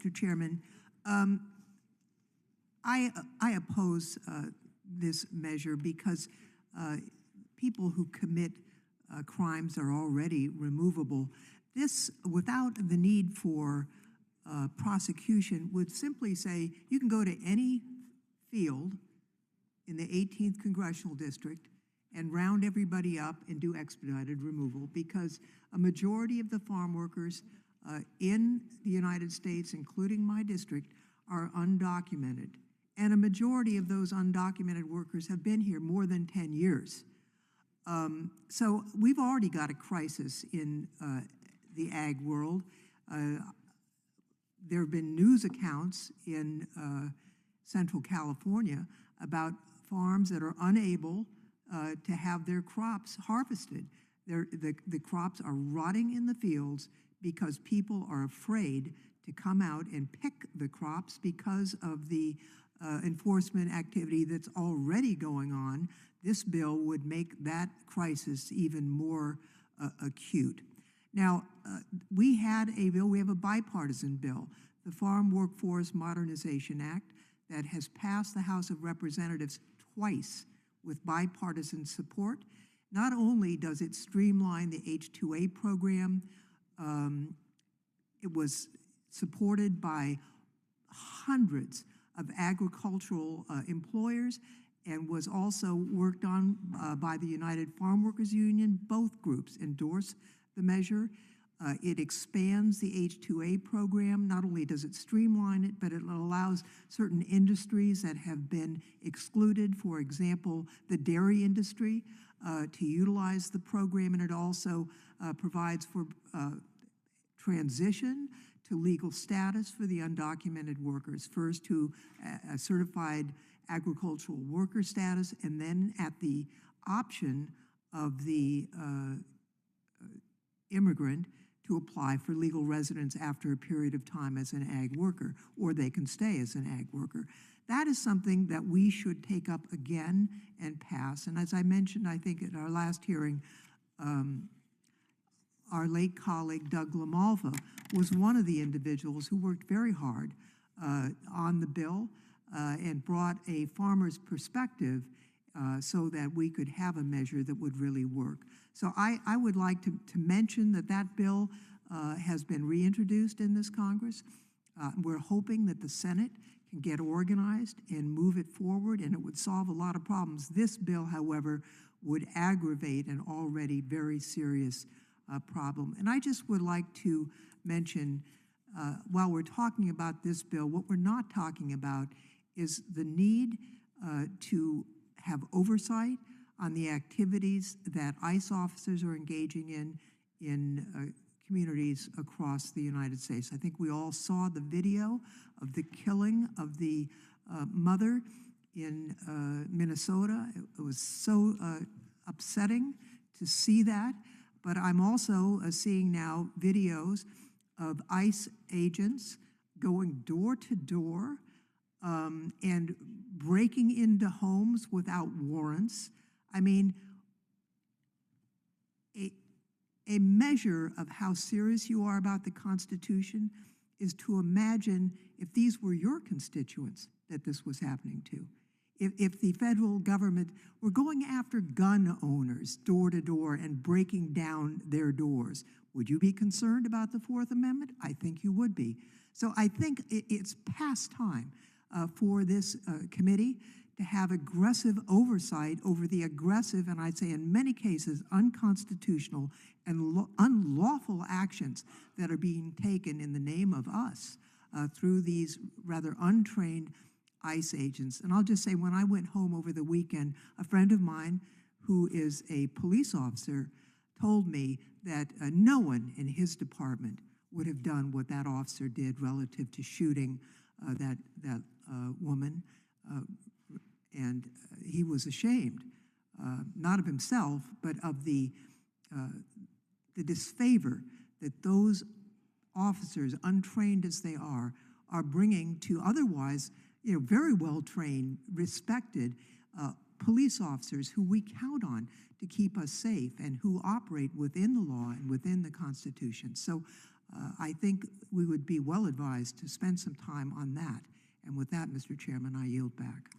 Mr. Chairman. I oppose this measure because people who commit crimes are already removable. This, without the need for prosecution, would simply say you can go to any field in the 18th Congressional District and round everybody up and do expedited removal, because a majority of the farm workers in the United States, including my district, are undocumented. And a majority of those undocumented workers have been here more than 10 years. So we've already got a crisis in the ag world. There have been news accounts in Central California about farms that are unable to have their crops harvested. The crops are rotting in the fields because people are afraid to come out and pick the crops because of the enforcement activity that's already going on. This bill would make that crisis even more acute. Now, we had a bill, we have a bipartisan bill, the Farm Workforce Modernization Act, that has passed the House of Representatives twice with bipartisan support. Not only does it streamline the H-2A program, it was supported by hundreds of agricultural employers and was also worked on by the United Farm Workers Union. Both groups endorsed the measure. It expands the H-2A program. Not only does it streamline it, but it allows certain industries that have been excluded, for example, the dairy industry, to utilize the program, and it also provides for transition to legal status for the undocumented workers, first to a certified agricultural worker status, and then at the option of the immigrant to apply for legal residence after a period of time as an ag worker, or they can stay as an ag worker. That is something that we should take up again and pass. And as I mentioned, I think at our last hearing, our late colleague Doug LaMalva was one of the individuals who worked very hard on the bill and brought a farmer's perspective so that we could have a measure that would really work. So I would like to mention that that bill has been reintroduced in this Congress. We're hoping that the Senate can get organized and move it forward, and it would solve a lot of problems. This bill, however, would aggravate an already very serious problem. And I just would like to mention, while we're talking about this bill, what we're not talking about is the need to have oversight on the activities that ICE officers are engaging in communities across the United States. I think we all saw the video of the killing of the mother in Minnesota. It was so upsetting to see that. But I'm also seeing now videos of ICE agents going door to door and breaking into homes without warrants. I mean, a measure of how serious you are about the Constitution is to imagine if these were your constituents that this was happening to. If the federal government were going after gun owners door to door and breaking down their doors, would you be concerned about the Fourth Amendment? I think you would be. So I think it's past time for this committee to have aggressive oversight over the aggressive, and I'd say in many cases, unconstitutional and unlawful actions that are being taken in the name of us through these rather untrained ICE agents. And I'll just say, when I went home over the weekend, a friend of mine who is a police officer told me that no one in his department would have done what that officer did relative to shooting that woman, and he was ashamed, not of himself, but of the disfavor that those officers, untrained as they are bringing to otherwise very well-trained, respected police officers who we count on to keep us safe and who operate within the law and within the Constitution. So I think we would be well advised to spend some time on that. And with that, Mr. Chairman, I yield back.